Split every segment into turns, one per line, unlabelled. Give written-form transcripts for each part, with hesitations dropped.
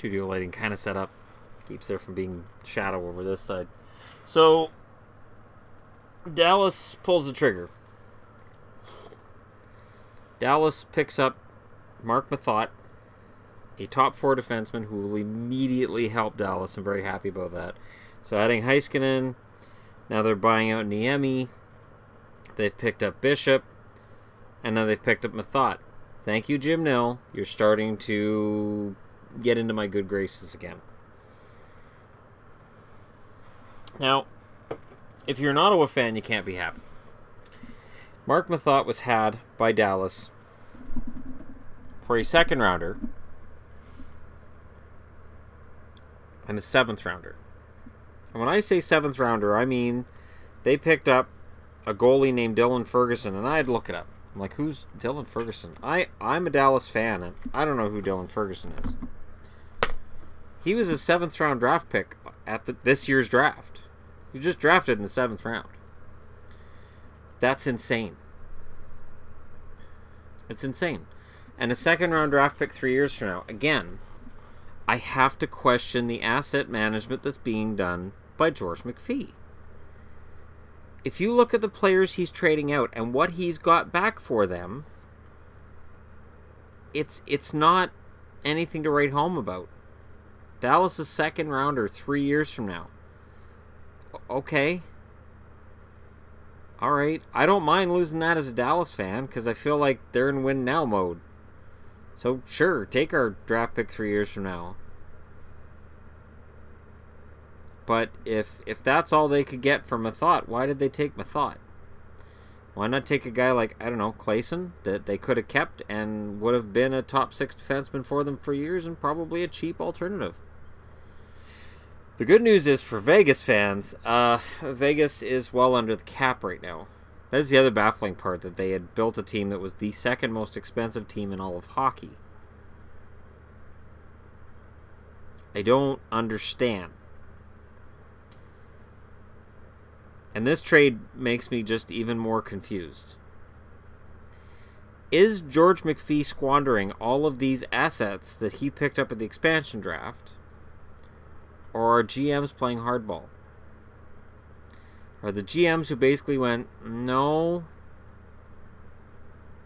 Studio lighting kind of set up. Keeps there from being shadow over this side. So, Dallas pulls the trigger. Dallas picks up Marc Methot, a top 4 defenseman who will immediately help Dallas. I'm very happy about that. So adding Heiskanen, now they're buying out Niemi. They've picked up Bishop, and now they've picked up Methot. Thank you, Jim Nill. You're starting to get into my good graces again. Now, if you're an Ottawa fan, you can't be happy. Marc Methot was had by Dallas for a 2nd rounder and a 7th rounder. And when I say 7th rounder, I mean they picked up a goalie named Dylan Ferguson, and I had to look it up. I'm like, who's Dylan Ferguson? I'm a Dallas fan, and I don't know who Dylan Ferguson is. He was a 7th round draft pick at this year's draft. He was just drafted in the 7th round. That's insane. It's insane. And a 2nd round draft pick 3 years from now. Again, I have to question the asset management that's being done by George McPhee. If you look at the players he's trading out and what he's got back for them, it's not anything to write home about. Dallas' 2nd rounder 3 years from now. Okay. All right. I don't mind losing that as a Dallas fan because I feel like they're in win now mode. So sure, take our draft pick 3 years from now. But if that's all they could get for Methot, why did they take Methot? Why not take a guy like, I don't know, Clayson, that they could have kept and would have been a top 6 defenseman for them for years and probably a cheap alternative? The good news is for Vegas fans, Vegas is well under the cap right now. That's the other baffling part, that they had built a team that was the 2nd most expensive team in all of hockey. I don't understand. And this trade makes me just even more confused. Is George McPhee squandering all of these assets that he picked up at the expansion draft? Or are GMs playing hardball? Are the GMs who basically went, no,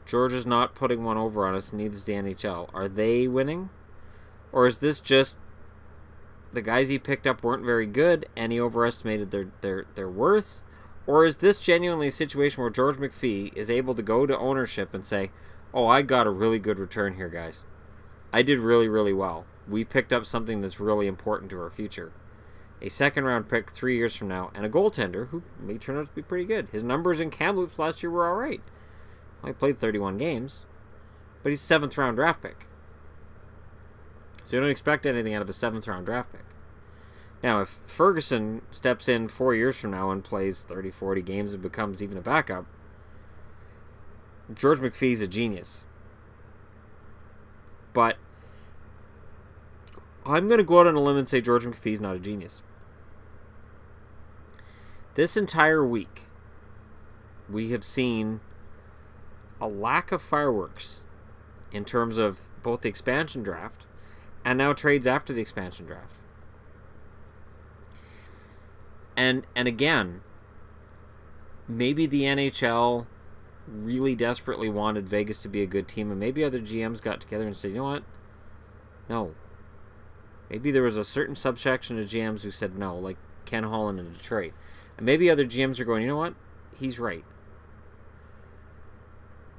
George is not putting one over on us, needs the NHL. Are they winning? Or is this just the guys he picked up weren't very good and he overestimated their worth? Or is this genuinely a situation where George McPhee is able to go to ownership and say, oh, I got a really good return here, guys. I did really, really well. We picked up something that's really important to our future. A 2nd round pick 3 years from now, and a goaltender who may turn out to be pretty good. His numbers in Kamloops last year were alright. Only played 31 games, but he's a 7th round draft pick. So you don't expect anything out of a 7th round draft pick. Now, if Ferguson steps in 4 years from now and plays 30, 40 games and becomes even a backup, George McPhee's a genius. But I'm going to go out on a limb and say George McPhee's not a genius. This entire week, we have seen a lack of fireworks in terms of both the expansion draft and now trades after the expansion draft. And again, maybe the NHL really desperately wanted Vegas to be a good team, and maybe other GMs got together and said, you know what? No. Maybe there was a certain subsection of GMs who said no, like Ken Holland in Detroit. And maybe other GMs are going, you know what? He's right.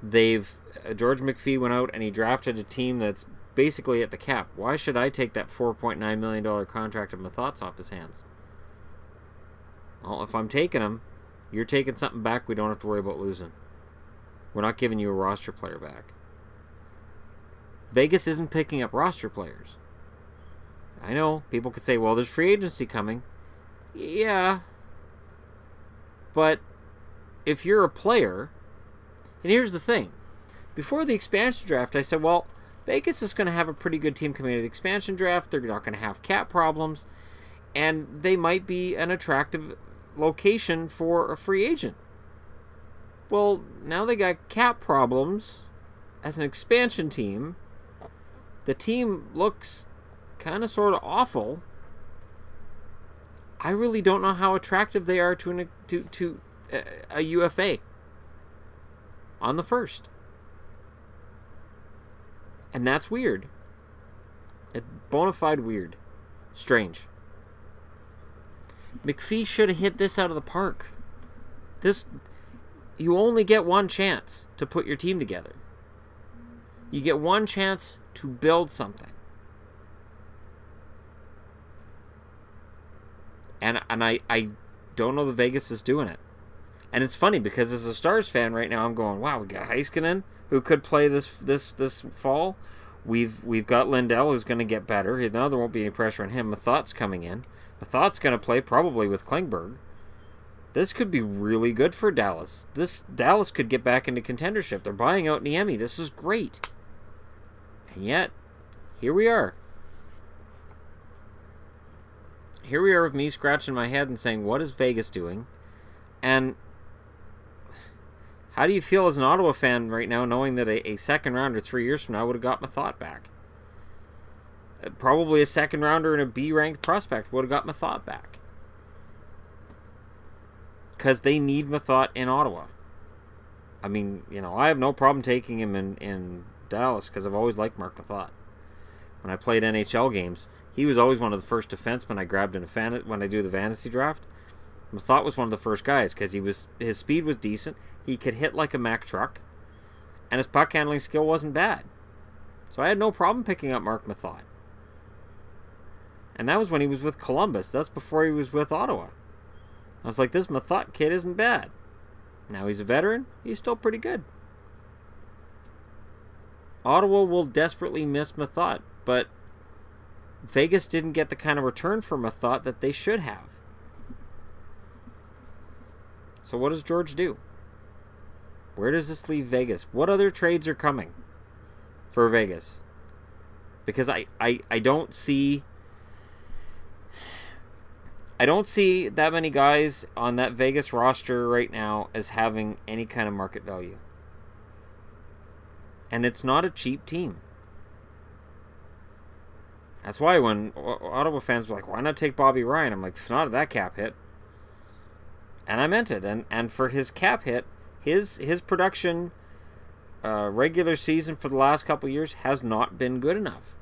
George McPhee went out and he drafted a team that's basically at the cap. Why should I take that $4.9 million contract of Methot's off his hands? Well, if I'm taking him, you're taking something back we don't have to worry about losing. We're not giving you a roster player back. Vegas isn't picking up roster players. I know, people could say, well, there's free agency coming. Yeah. But if you're a player, and here's the thing. Before the expansion draft, I said, well, Vegas is going to have a pretty good team coming into the expansion draft. They're not going to have cap problems. And they might be an attractive location for a free agent. Well, now they got cap problems as an expansion team. The team looks kind of sort of awful, I really don't know how attractive they are to a UFA on the first. And that's weird. It's bona fide weird. Strange. McPhee should have hit this out of the park. You only get one chance to put your team together. You get one chance to build something. And I don't know that Vegas is doing it. And it's funny because as a Stars fan right now, I'm going, wow, we got Heiskanen, who could play this fall. We've got Lindell, who's going to get better. Now there won't be any pressure on him. Methot's coming in. Methot's going to play probably with Klingberg. This could be really good for Dallas. Dallas could get back into contendership. They're buying out Niemi. This is great. And yet, here we are. Here we are with me scratching my head and saying, what is Vegas doing? And how do you feel as an Ottawa fan right now, knowing that a second rounder 3 years from now would have got Methot back? Probably a second rounder and a B-ranked prospect would have got Methot back. Because they need Methot in Ottawa. I mean, you know, I have no problem taking him in Dallas because I've always liked Marc Methot. When I played NHL games, he was always one of the first defensemen I grabbed when I do the fantasy draft. Methot was one of the first guys because his speed was decent. He could hit like a Mack truck, and his puck handling skill wasn't bad. So I had no problem picking up Marc Methot. And that was when he was with Columbus. That's before he was with Ottawa. I was like, this Methot kid isn't bad. Now he's a veteran. He's still pretty good. Ottawa will desperately miss Methot, but Vegas didn't get the kind of return for Methot that they should have. So what does George do? Where does this leave Vegas? What other trades are coming for Vegas? Because I don't see that many guys on that Vegas roster right now as having any kind of market value. And it's not a cheap team. That's why when Ottawa fans were like, why not take Bobby Ryan? I'm like, not at that cap hit. And I meant it. And for his cap hit, his production regular season for the last couple of years has not been good enough.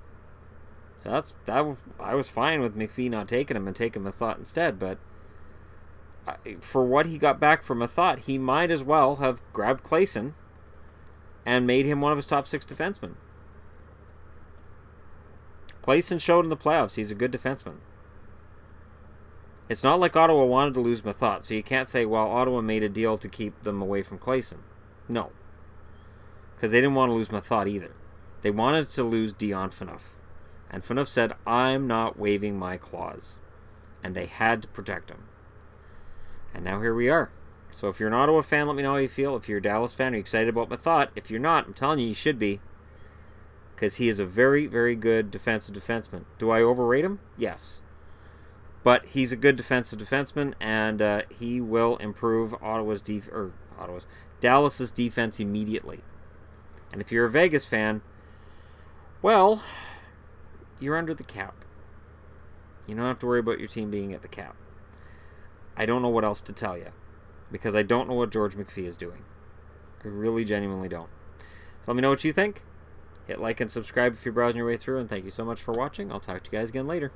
So I was fine with McPhee not taking him and taking Methot instead, but for what he got back from Methot, he might as well have grabbed Clayson and made him one of his top 6 defensemen. Clayson showed in the playoffs he's a good defenseman. It's not like Ottawa wanted to lose Methot, so you can't say, well, Ottawa made a deal to keep them away from Clayson. No. Because they didn't want to lose Methot either. They wanted to lose Dion Phaneuf. And Phaneuf said, I'm not waiving my clause. And they had to protect him. And now here we are. So if you're an Ottawa fan, let me know how you feel. If you're a Dallas fan, are you excited about Methot? If you're not, I'm telling you, you should be. Because he is a very, very good defensive defenseman. Do I overrate him? Yes. But he's a good defensive defenseman, and he will improve Dallas's defense immediately. And if you're a Vegas fan, well, you're under the cap. You don't have to worry about your team being at the cap. I don't know what else to tell you, because I don't know what George McPhee is doing. I really genuinely don't. So let me know what you think. Hit like and subscribe if you're browsing your way through, and thank you so much for watching. I'll talk to you guys again later.